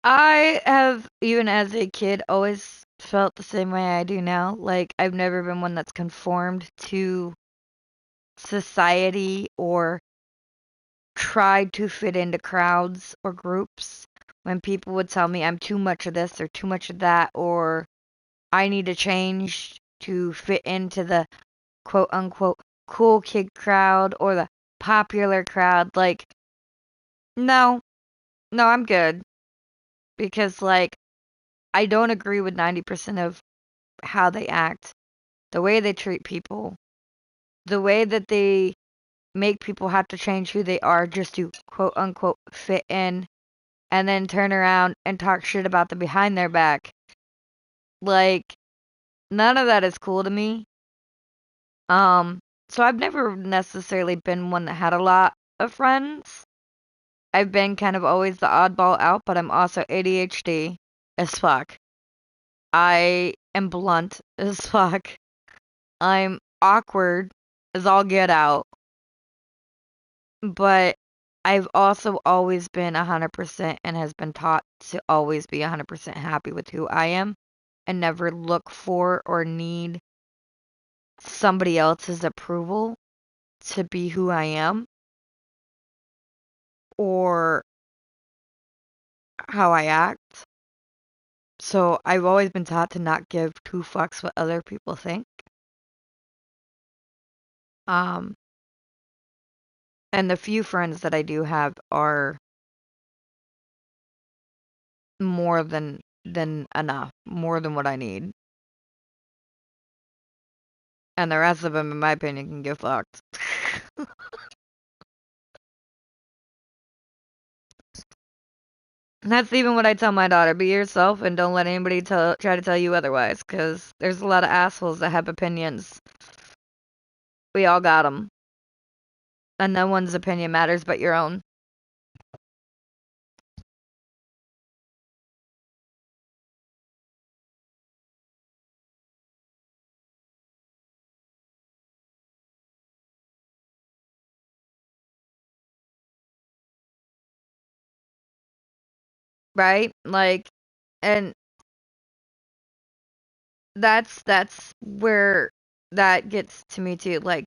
I have, even as a kid, always felt the same way I do now. Like, I've never been one that's conformed to society or tried to fit into crowds or groups. When people would tell me I'm too much of this or too much of that, or I need to change to fit into the quote unquote cool kid crowd or the popular crowd, like, no, no, I'm good. Because, like, I don't agree with 90% of how they act, the way they treat people, the way that they make people have to change who they are just to quote unquote fit in, and then turn around and talk shit about them behind their back. Like, none of that is cool to me. Um, so I've never necessarily been one that had a lot of friends. I've been kind of always the oddball out, but I'm also ADHD as fuck. I am blunt as fuck. I'm awkward as all get out, but I've also always been 100% and has been taught to always be 100% happy with who I am and never look for or need somebody else's approval to be who I am or how I act. So I've always been taught to not give two fucks what other people think. Um, and the few friends that I do have are more than enough, more than what I need. And the rest of them, in my opinion, can get fucked. And that's even what I tell my daughter. Be yourself and don't let anybody try to tell you otherwise. Because there's a lot of assholes that have opinions. We all got them. And no one's opinion matters but your own. Right? Like, and that's where that gets to me too. Like,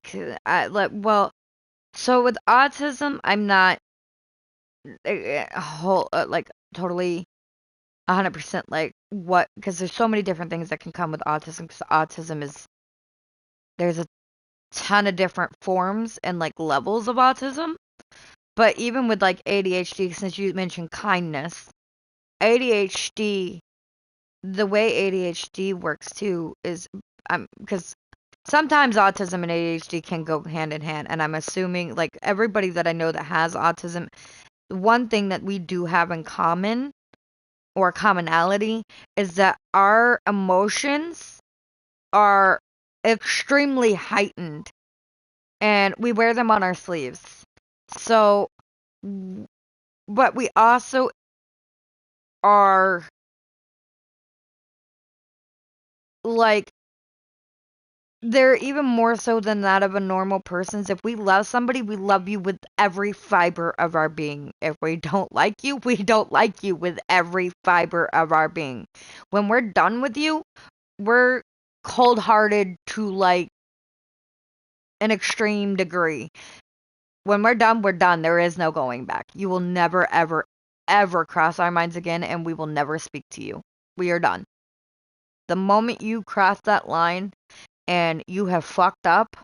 well, so with autism, I'm not whole like totally 100% like what, because there's so many different things that can come with autism. Because autism is, there's a ton of different forms and like levels of autism. But even with like ADHD, since you mentioned kindness, ADHD, the way ADHD works too is because sometimes autism and ADHD can go hand in hand. And I'm assuming like everybody that I know that has autism, one thing that we do have in common or commonality is that our emotions are extremely heightened and we wear them on our sleeves. So, but we also are like, they're even more so than that of a normal person's. If we love somebody, we love you with every fiber of our being. If we don't like you, we don't like you with every fiber of our being. When we're done with you, we're cold hearted to like an extreme degree. When we're done, we're done. There is no going back. You will never, ever, ever cross our minds again, and we will never speak to you. We are done. The moment you cross that line and you have fucked up,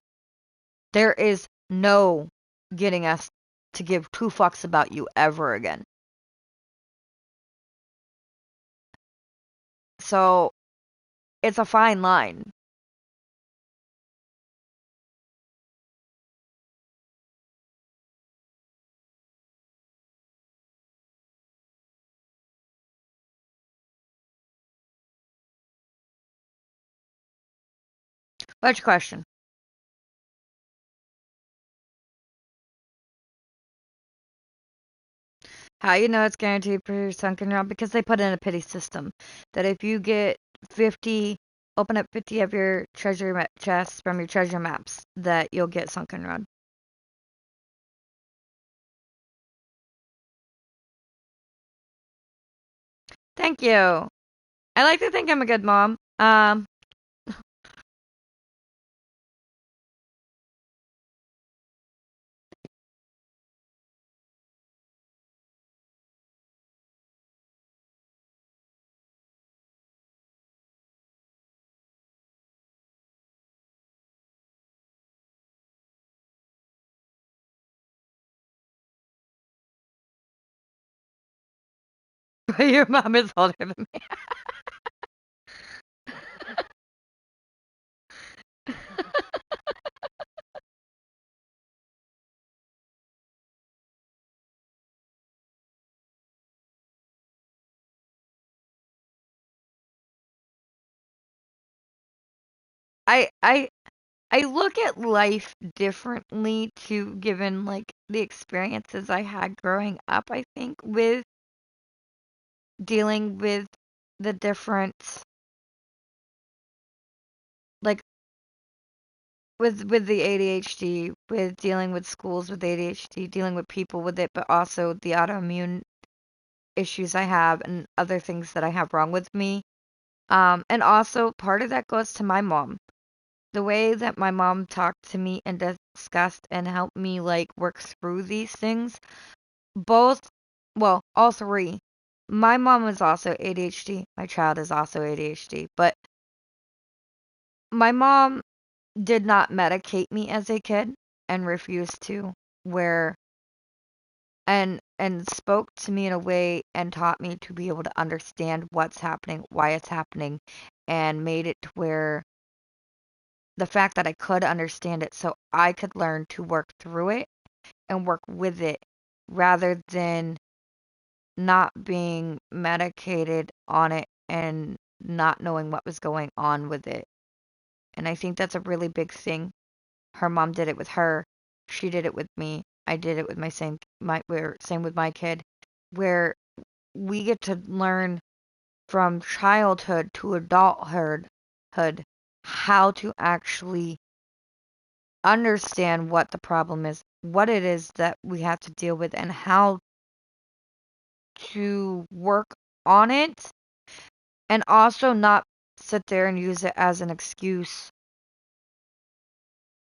there is no getting us to give two fucks about you ever again. So it's a fine line. What's your question? How you know it's guaranteed for sunken round? Because they put in a pity system that if you get 50, open up 50 of your treasure chests from your treasure maps, that you'll get sunken rod. Thank you. I like to think I'm a good mom. Your mom is older than me. I I I look at life differently too, given like the experiences I had growing up, I think, with dealing with the different like with the ADHD, with dealing with schools with ADHD, dealing with people with it, but also the autoimmune issues I have and other things that I have wrong with me. And also part of that goes to my mom. The way that my mom talked to me and discussed and helped me like work through these things, both, well, all three. My mom is also ADHD. My child is also ADHD, but my mom did not medicate me as a kid and refused to, where and spoke to me in a way and taught me to be able to understand what's happening, why it's happening, and made it to where the fact that I could understand it so I could learn to work through it and work with it rather than not being medicated on it and not knowing what was going on with it. And I think that's a really big thing. Her mom did it with her. She did it with me. I did it with same with my kid, where we get to learn from childhood to adulthood how to actually understand what the problem is, what it is that we have to deal with, and how to work on it, and also not sit there and use it as an excuse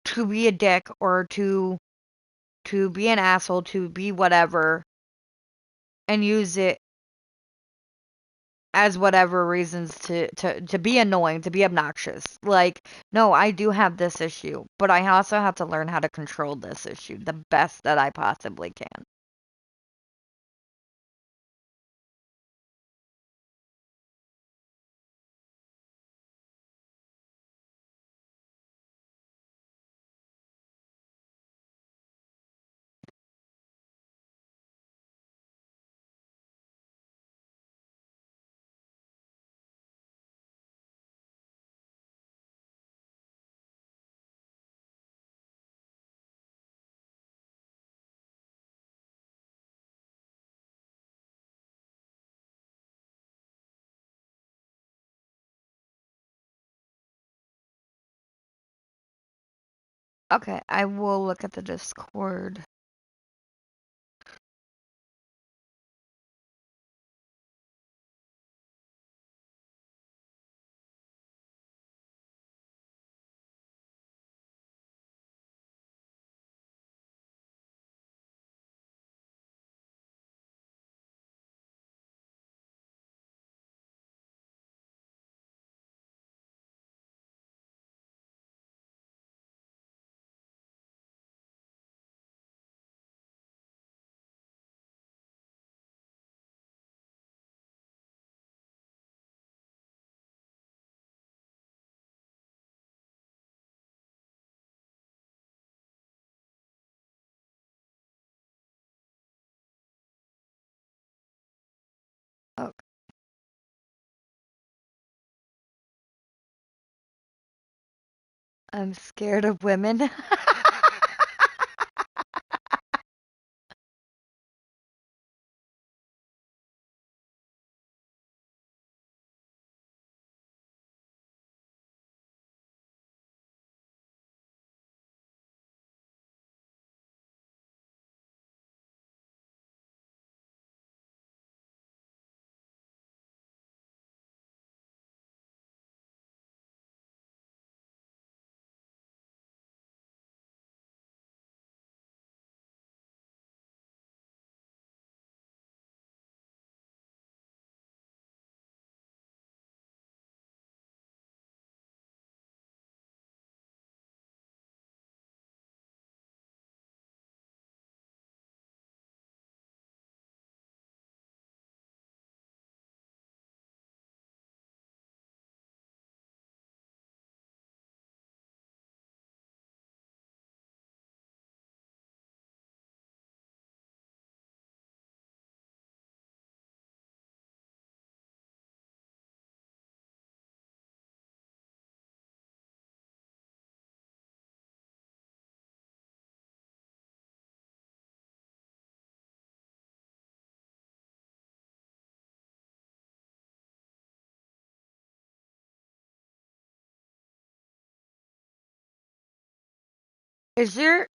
to be a dick or to be an asshole, to be whatever, and use it as whatever reasons to be annoying, to be obnoxious. Like, no, I do have this issue, but I also have to learn how to control this issue the best that I possibly can. Okay, I will look at the Discord. Oh, I'm scared of women.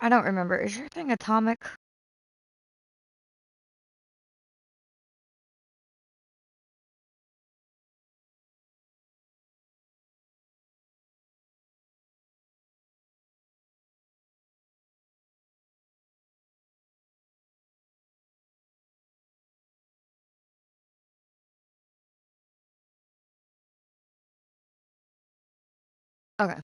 I don't remember, is your thing atomic? Okay.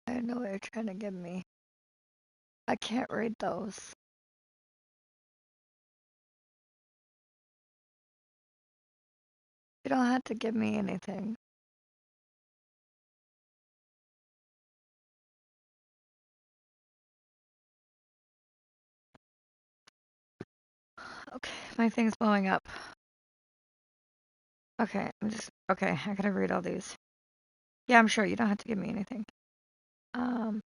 I know what you're trying to give me. I can't read those. You don't have to give me anything. Okay, my thing's blowing up. Okay, okay, I gotta read all these. Yeah, I'm sure you don't have to give me anything.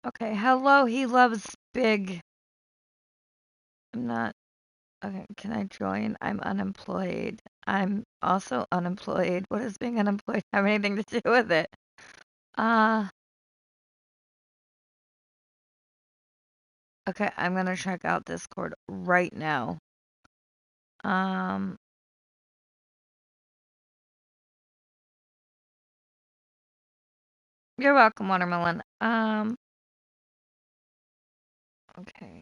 Okay, hello, he loves big. I'm not, okay, can I join? I'm unemployed. I'm also unemployed. What does being unemployed have anything to do with it? Uh, okay, I'm gonna check out Discord right now. Um, you're welcome, Watermelon. Okay.